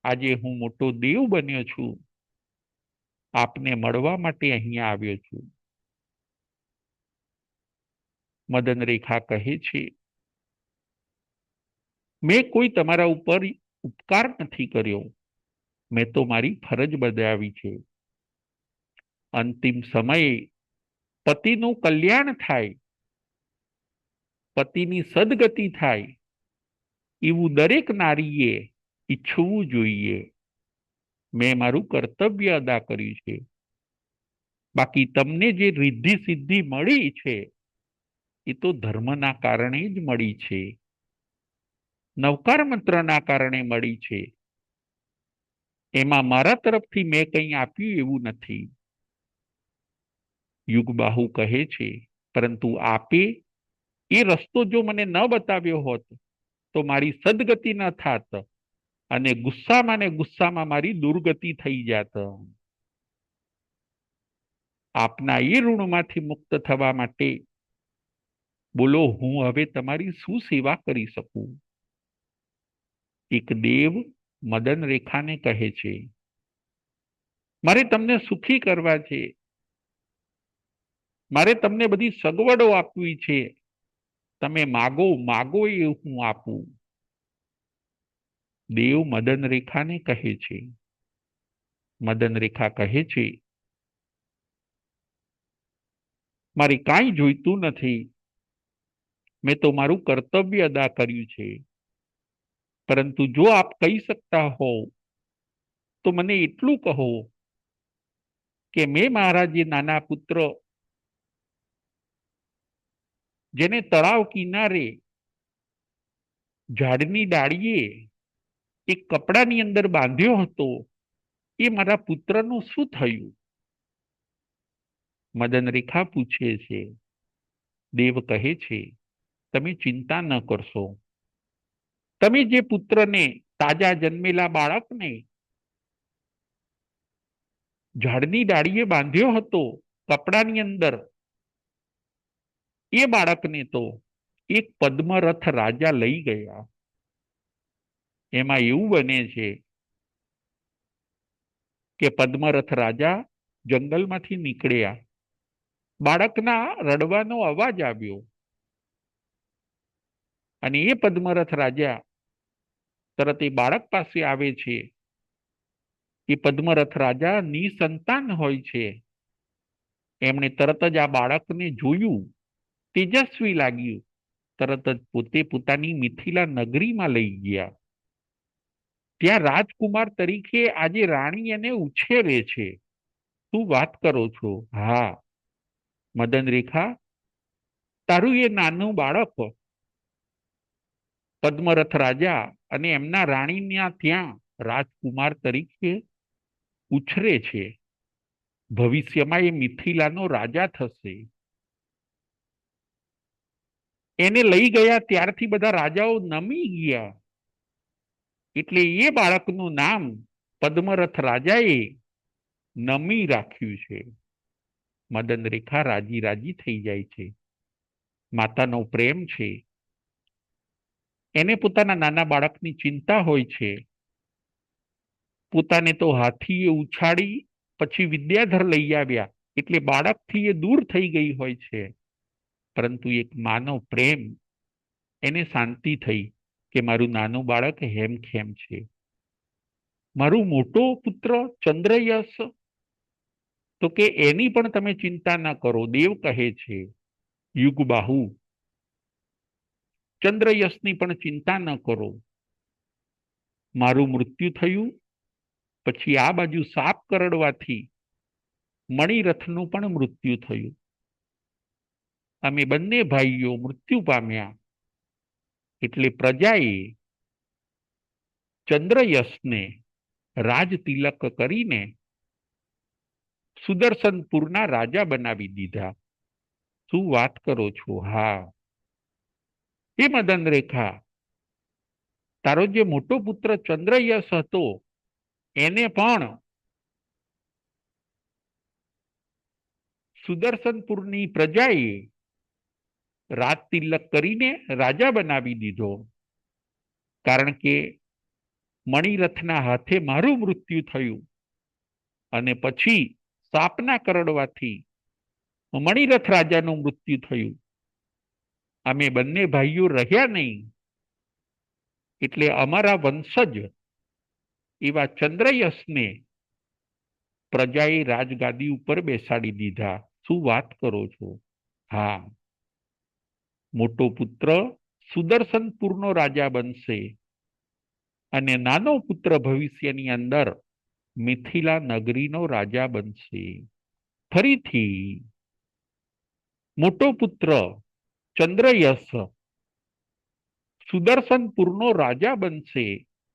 આજે હું મોટો દેવ બન્યો છું. આપને મળવા માટે અહીંયા આવ્યો છું. મદન રેખા કહે છે મેં કોઈ તમારા ઉપર ઉપકાર નથી કર્યો, મેં તો મારી ફરજ બજાવી છે. અંતિમ સમયે પતિનું કલ્યાણ થાય, પતિની સદગતિ થાય એવું દરેક નારીએ ઈચ્છવું જોઈએ. મેં મારું કર્તવ્ય અદા કર્યું છે. બાકી તમને જે રિદ્ધિ સિદ્ધિ મળી છે એ તો ધર્મના કારણે જ મળી છે, નવકાર મંત્રના કારણે મળી છે. એમાં મારા તરફથી મેં કંઈ આપ્યું એવું નથી. યુગબાહુ કહે છે, પરંતુ આપે એ રસ્તો જો મને ન બતાવ્યો હોત તો મારી સદગતિ ન થાત અને ગુસ્સામાં ને ગુસ્સામાં મારી દુર્ગતિ થઈ જાત. આપના એ ઋણમાંથી મુક્ત થવા માટે બોલો, હું હવે તમારી શું સેવા કરી શકું? એક દેવ મદન રેખાને કહે છે, મારે તમને સુખી કરવા છે, મારે તમને બધી સગવડો આપવી છે. તમે માગો માગો એ હું આપું. દેવ મદન રેખાને કહે છે. મદન રેખા કહે છે, મારે કાંઈ જોઈતું નથી. મેં તો મારું કર્તવ્ય અદા કર્યું છે. પરંતુ જો આપ કહી શકતા હો તો મને એટલું કહો કે મેં મારા જે નાના પુત્ર, જેને તળાવ કિનારે ઝાડની ડાળીએ એક કપડાની અંદર બાંધ્યો હતો, એ મારા પુત્રનું શું થયું? મદન રેખા પૂછે છે. દેવ કહે છે, તમે ચિંતા ન કરશો. તમે જે પુત્રને, તાજા જન્મેલા બાળકને ઝાડની ડાળીએ બાંધ્યો હતો કપડાની અંદર, એ બાળકને તો એક પદ્મરથ રાજા લઈ ગયા. એમાં એવું બને છે કે પદ્મરથ રાજા જંગલમાંથી નીકળ્યા, બાળકના રડવાનો અવાજ આવ્યો અને એ પદ્મરથ રાજા તરત એ બાળક પાસે આવે છે. એ પદ્મરથ રાજા નિસંતાન હોય છે. એમણે તરત જ આ બાળકને જોયું, તેજસ્વી લાગ્યું, તરત જ પોતે પોતાની મિથિલા નગરીમાં લઈ ગયા. ત્યાં રાજકુમાર તરીકે આજે રાણી એને ઉછેરે છે. શું વાત કરો છો? હા મદન રેખા, તારું એ નાનું બાળક પદ્મરથ રાજા અને એમના રાણીના ત્યાં રાજકુમાર તરીકે ઉછરે છે. ભવિષ્યમાં એ મિથિલાનો રાજા થશે. એને લઈ ગયા ત્યારથી બધા રાજાઓ નમી ગયા, એટલે એ બાળકનું નામ પદ્મરથ રાજાએ નમી રાખ્યું છે. મદન રેખા રાજી રાજી થઈ જાય છે. માતાનો પ્રેમ છે. એને પોતાના નાના બાળકની ચિંતા હોય છે. પોતાને તો હાથીએ ઉછાળી પછી વિદ્યાધર લઈ આવ્યા, એટલે બાળકથી એ દૂર થઈ ગઈ હોય છે. પરંતુ એક માનો પ્રેમ, એને શાંતિ થઈ કે મારું નાનું બાળક હેમખેમ છે. મારું મોટો પુત્ર ચંદ્રયશ, તો કે એની પણ તમે ચિંતા ન કરો. દેવ કહે છે, યુગબાહુ, ચંદ્રયશની પણ ચિંતા ન કરો. મારું મૃત્યુ થયું પછી આ બાજુ સાપ કરડવાથી મણિરથનું પણ મૃત્યુ થયું. અમે બંને ભાઈઓ મૃત્યુ પામ્યા. એટલે પ્રજાએ ચંદ્રયશને રાજ તિલક કરીને સુદર્શનપુરના રાજા બનાવી દીધા. શું વાત કરો છો? હા. એ મદન રેખા, તારો જે મોટો પુત્ર ચંદ્રયશ હતો એને પણ સુદર્શનપુરની પ્રજાએ રાજ તિલક કરીને રાજા બનાવી દીધો. કારણ કે મણિરથના હાથે મારું મૃત્યુ થયું અને પછી સાપના કરડવાથી મણિરથ રાજાનું મૃત્યુ થયું. અમે બંને ભાઈઓ રહ્યા નહીં. એટલે અમારા વંશજ એવા ચંદ્રયશને પ્રજાએ રાજગાદી ઉપર બેસાડી દીધા. શું વાત કરો છો? હા, મોટો પુત્ર સુદર્શનપુરનો રાજા બનશે અને નાનો પુત્ર ભવિષ્યની અંદર મિથિલા નગરીનો રાજા બનશે. ફરીથી મોટો પુત્ર ચંદ્રયશ સુદર્શનપુરનો રાજા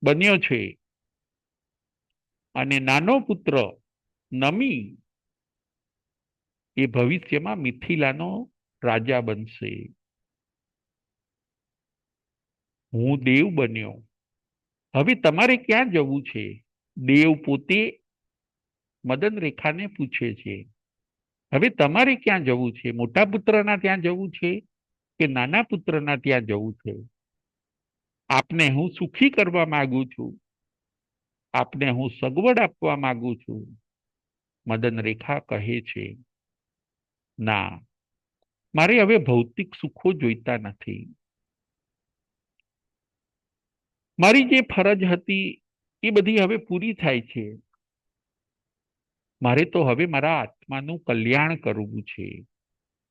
બન્યો છે અને નાનો પુત્ર નમી એ ભવિષ્યમાં મિથિલાનો રાજા બનશે. હું દેવ બન્યો, હવે તમારે ક્યાં જવું છે? દેવ પોતે મદન રેખાને પૂછે છે. હવે તમારે ક્યાં જવું છે? મોટા પુત્રના ત્યાં જવું છે કે નાના પુત્રના ત્યાં જવું છે? આપને હું સુખી કરવા માંગુ છું, આપને હું સગવડ આપવા માંગુ છું. મદન રેખા કહે છે, ના, મારે હવે ભૌતિક સુખો જોઈતા નથી. મારી જે ફરજ હતી એ બધી હવે પૂરી થાય છે. મારે તો હવે મારા આત્માનું કલ્યાણ કરવું છે.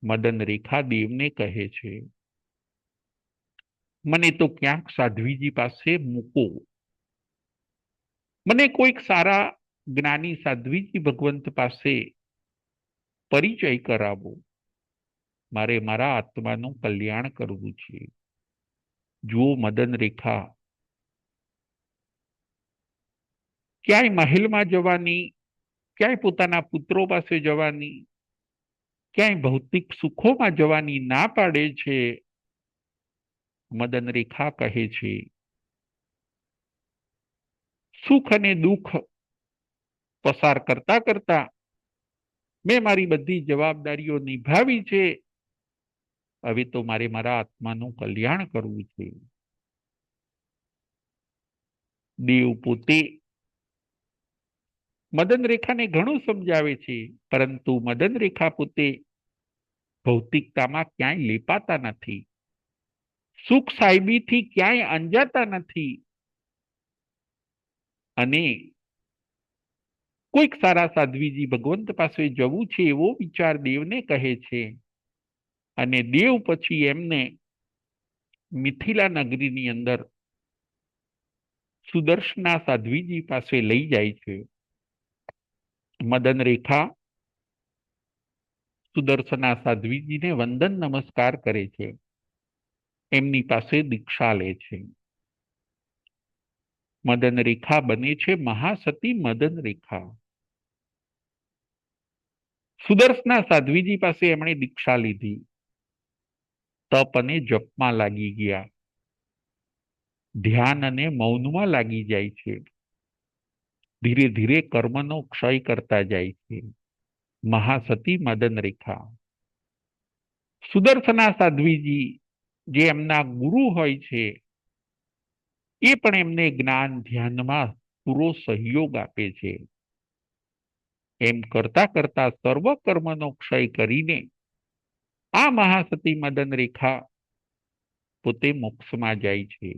મદન રેખા દેવને કહે છે, મને તો ક્યાંક સાધ્વીજી પાસે મૂકો. મને કોઈક સારા જ્ઞાની સાધ્વીજી ભગવંત પાસે પરિચય કરાવો. મારે મારા આત્માનું કલ્યાણ કરવું છે. જુઓ મદન રેખા, ક્યાંય મહેલમાં જવાની, ક્યાંય પોતાના પુત્રો પાસે જવાની, ક્યાંય ભૌતિક સુખોમાં જવાની ના પાડે છે. મદન રેખા કહે છે, સુખ અને દુઃખ પસાર કરતા કરતા મેં મારી બધી જવાબદારીઓ નિભાવી છે. હવે તો મારે મારા આત્માનું કલ્યાણ કરવું છે. દેવ પોતે મદન રેખાને ઘણું સમજાવે છે, પરંતુ મદન રેખા પોતે ભૌતિકતામાં ક્યાંય લેપાતા નથી, સુખ સાહેબીથી ક્યાંય અંજાતા નથી અને કોઈક સારા સાધ્વીજી ભગવંત પાસે જવું છે એવો વિચાર દેવને કહે છે. અને દેવ પછી એમને મિથિલા નગરીની અંદર સુદર્શના સાધ્વીજી પાસે લઈ જાય છે. મદન રેખા સુદર્શના સાધ્વીજીને વંદન નમસ્કાર કરે છે, એમની પાસે દીક્ષા લે છે. મદન રેખા બને છે મહાસતી મદન રેખા. સુદર્શના સાધ્વીજી પાસે એમણે દીક્ષા લીધી, તપ અને જપમાં લાગી ગયા, ધ્યાન અને મૌનમાં લાગી જાય છે. ધીરે ધીરે કર્મનો ક્ષય કરતા જાય છે. મહાસતી મદન રેખા. સુદર્શના સાધ્વીજી જે એમના ગુરુ હોય છે એ પણ એમને જ્ઞાન ધ્યાનમાં પૂરો સહયોગ આપે છે. એમ કરતા કરતા સર્વ કર્મનો ક્ષય કરીને આ મહાસતી મદન રેખા પોતે મોક્ષમાં જાય છે.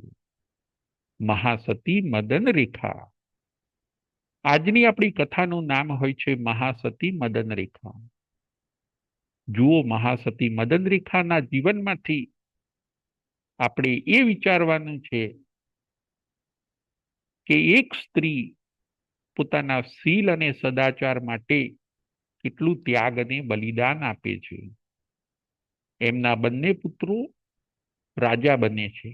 મહાસતી મદન રેખા. આજની આપણી કથાનું નામ હોય છે મહાસતી મદન રેખા. જુઓ, મહાસતી મદન રેખાના જીવનમાંથી આપણે એ વિચારવાનું છે કે એક સ્ત્રી પોતાના શીલ અને સદાચાર માટે કેટલું ત્યાગ અને બલિદાન આપે છે. એમના બંને પુત્રો રાજા બને છે.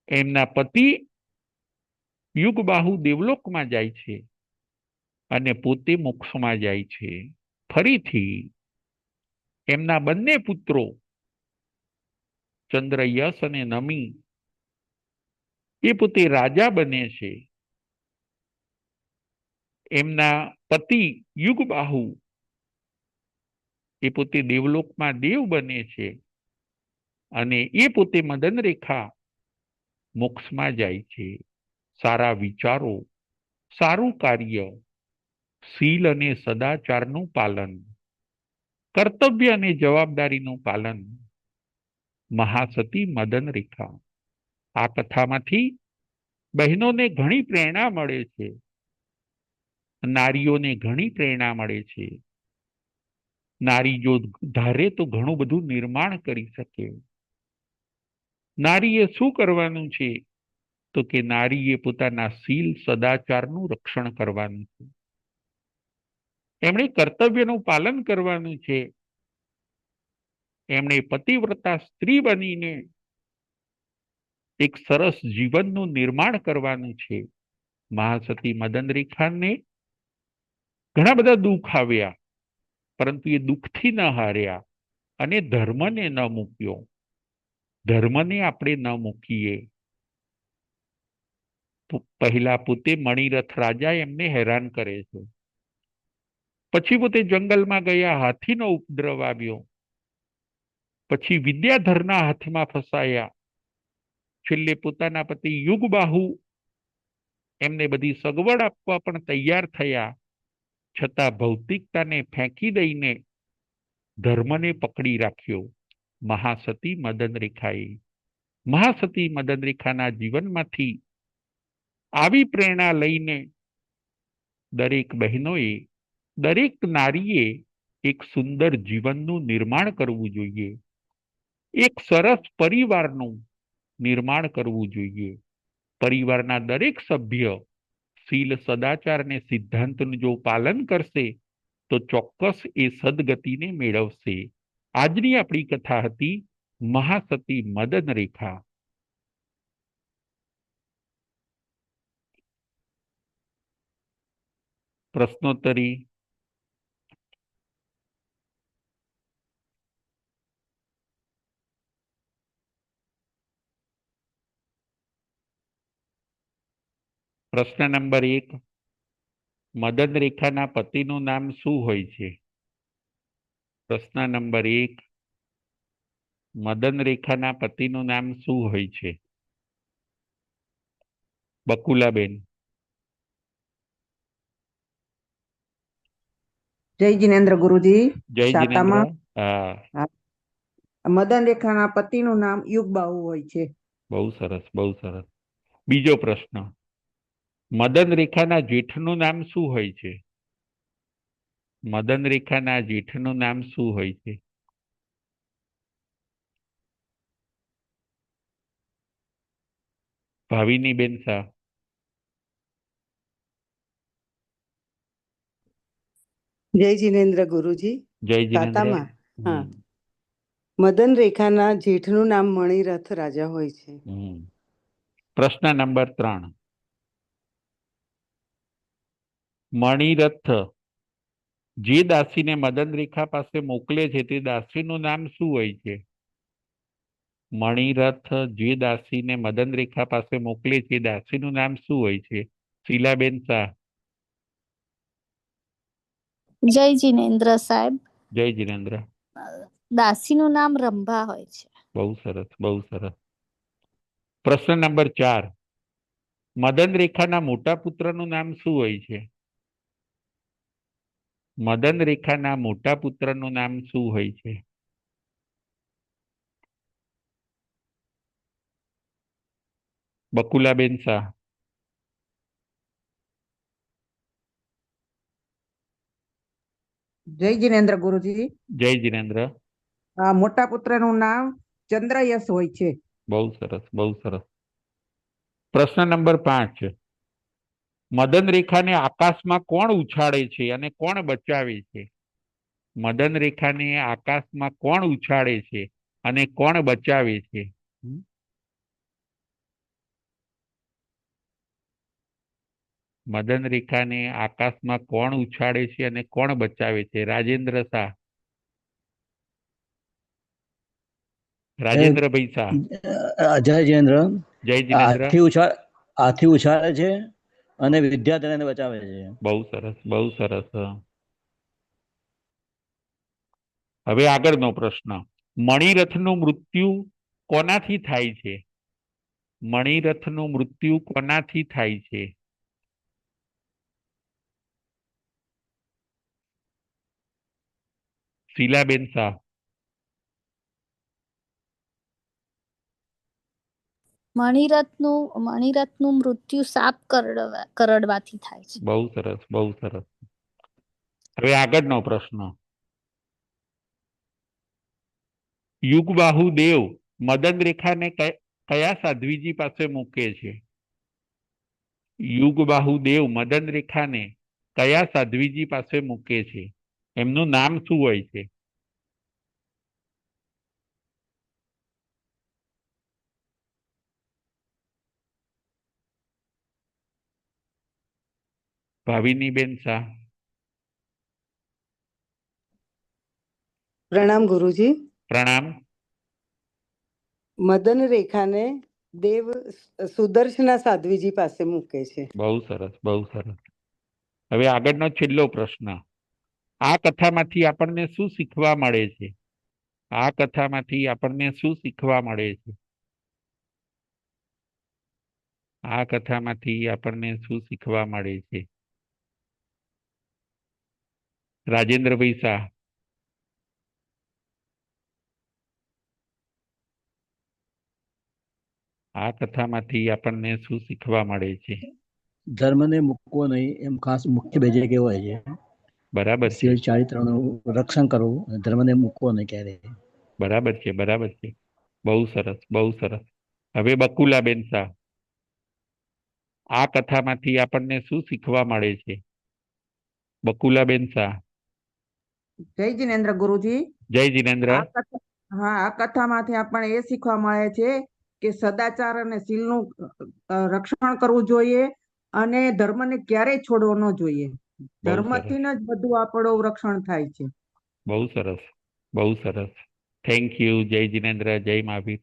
એમના પતિ યુગબાહુ દેવલોકમાં જાય છે અને પોતે મોક્ષમાં જાય છે. ફરીથી એમના બંને પુત્રો ચંદ્રયશ અને નમી એ પોતે રાજા બને છે. એમના પતિ યુગબાહુ એ પોતે દેવલોકમાં દેવ બને છે અને એ પોતે મદન રેખા મોક્ષમાં જાય છે. સારા વિચારો, સારું કાર્ય, શીલ અને સદાચારનું પાલન, કર્તવ્ય અને જવાબદારીનું પાલન. મહાસતી મદન રેખા. આ કથામાંથી બહેનોને ઘણી પ્રેરણા મળે છે, નારીઓને ઘણી પ્રેરણા મળે છે. નારી જો ધારે તો ઘણું બધું નિર્માણ કરી શકે. નારીએ શું કરવાનું છે? તો કે નારીએ પોતાના શીલ સદાચારનું રક્ષણ કરવાનું છે. એમણે કર્તવ્યનું પાલન કરવાનું છે. એમણે પતિવ્રતા સ્ત્રી બનીને એક સરસ જીવનનું નિર્માણ કરવાનું છે. મહાસતી મદન રેખાને ઘણા બધા દુઃખ આવ્યા, પરંતુ એ દુઃખથી ન હાર્યા અને ધર્મને ન મૂક્યો. ધર્મને આપણે ન મૂકીએ. પહેલા પોતે મણિરથ રાજા એમને હેરાન કરે છે, પછી પોતે જંગલમાં ગયા, હાથીનો ઉપદ્રવ આવ્યો, પછી વિદ્યાધરના હાથમાં ફસાયા, છેલ્લે પોતાના પતિ યુગબાહુ એમને બધી સગવડ આપવા પણ તૈયાર થયા, છતાં ભૌતિકતાને ફેંકી દઈને ધર્મને પકડી રાખ્યો. મહાસતી મદન રેખાએ. મહાસતી મદન રેખાના જીવનમાંથી આવી પ્રેરણા લઈને દરેક બહેનોએ, દરેક નારીએ એક સુંદર જીવનનું નિર્માણ કરવું જોઈએ. એક સરસ પરિવારનું નિર્માણ કરવું જોઈએ. પરિવારના દરેક સભ્ય શીલ સદાચાર અને સિદ્ધાંતનું જો પાલન કરશે તો ચોક્કસ એ સદગતિને મેળવશે. આજની આપણી કથા હતી મહાસતી મદન રેખા. પ્રશ્નોત્તરી. પ્રશ્ન નંબર 1, મદન રેખાના પતિનું નામ શું હોય છે? પ્રશ્ન નંબર 1, મદન રેખાના પતિનું નામ શું હોય છે? બકુલાબેન. જય જીનેન્દ્ર ગુરુજી. જય જીનેન્દ્ર. શાતામાં હા, મદન રેખાના પતિનું નામ યુગબાહુ હોય છે. બહુ સરસ, બહુ સરસ. બીજો પ્રશ્ન, મદન રેખાના જેઠનું નામ શું હોય છે? મદન રેખાના જેઠનું નામ શું હોય છે? ભાવિની બેન શાહ. જય જીનેન્દ્ર ગુરુજી. જય જીનેન્દ્ર. શાતામાં મદન રેખાના જેઠનું નામ મણિરથ રાજા હોય છે. પ્રશ્ન નંબર 3, મણિરથ જે દાસીને મદન રેખા પાસે મોકલે છે તે દાસીનું નામ શું હોય છે? મણિરથ જે દાસીને મદન રેખા પાસે મોકલે છે દાસીનું નામ શું હોય છે? શીલાબેન શાહ. જય જીનેન્દ્ર સાહેબ. જય જીનેન્દ્ર. દાસીનું નામ રંભા હોય છે. બહુ સરસ, બહુ સરસ. પ્રશ્ન નંબર 4, મદન રેખાના મોટા પુત્રનું નામ શું હોય છે? મદન રેખાના મોટા પુત્રનું નામ શું હોય છે? બકુલાબેન શાહ. જય જીનેન્દ્ર ગુરુજી. જય જીનેન્દ્ર. મોટા પુત્રનું નામ ચંદ્રયશ હોય છે. બહુ સરસ, બહુ સરસ. પ્રશ્ન નંબર 5, મદન રેખાને આકાશમાં કોણ ઉછાળે છે અને કોણ બચાવે છે? મદન રેખાને આકાશમાં કોણ ઉછાળે છે અને કોણ બચાવે છે? મદન રેખાને આકાશમાં કોણ ઉછાળે છે અને કોણ બચાવે છે? રાજેન્દ્ર શાહ. રાજેન્દ્રભાઈ શાહ. જય જીનેન્દ્ર. જય જીનેન્દ્ર. હાથી ઉછાળે છે અને વિદ્યાધરને બચાવે છે. બહુ સરસ, બહુ સરસ. હવે આગળનો પ્રશ્ન, મણિરથનું મૃત્યુ કોનાથી થાય છે? મણિરથનું મૃત્યુ કોનાથી થાય છે? શીલાબેન શાહ. મણિરથનું મૃત્યુ સાપ કરડવાથી થાય છે. બહુ સરસ, બહુ સરસ. હવે આગળનો પ્રશ્ન. યુગબાહુ દેવ મદન રેખાને કયા સાધ્વીજી પાસે મૂકે છે? યુગબાહુ દેવ મદન રેખાને કયા સાધ્વીજી પાસે મૂકે છે? એમનું નામ શું હોય છે? ભાવિનીબેન શાહ. પ્રણામ ગુરુજી. પ્રણામ. મદન રેખાને દેવ સુદર્શના સાધ્વીજી પાસે મૂકે છે. બહુ સરસ, બહુ સરસ. હવે આગળનો છેલ્લો પ્રશ્ન. આ કથામાંથી આપણને શું શીખવા મળે છે? આ કથામાંથી આપણને શું શીખવા મળે છે? આ કથામાંથી આપણને શું શીખવા મળે છે? રાજેન્દ્રભાઈ શાહ. આ કથામાંથી આપણને શું શીખવા મળે છે? ધર્મને મૂકવો નહીં એમ ખાસ મુખ્ય બેજે કહેવાય છે. બરાબર છે, શીલ ચારિત્રનું રક્ષણ કરવું અને ધર્મને મૂકવો નહીં ક્યારેય. બરાબર છે, બરાબર છે. બહુ સરસ, બહુ સરસ. હવે બકુલાબેન શાહ. આ કથામાંથી આપણને શું શીખવા મળે છે? બકુલાબેન શાહ. જય જિનેન્દ્ર ગુરુજી. જય જિનેન્દ્ર. આ કથામાંથી આપણને એ શીખવા મળે છે કે સદાચાર અને શીલનું રક્ષણ કરવું જોઈએ અને ધર્મને ક્યારેય છોડવો ન જોઈએ. બહુ સરસ, ધર્મથી જ બધું આપણું રક્ષણ થાય છે. બહુ સરસ, બહુ સરસ. Thank you. જય જિનેન્દ્ર, જય મહાવીર.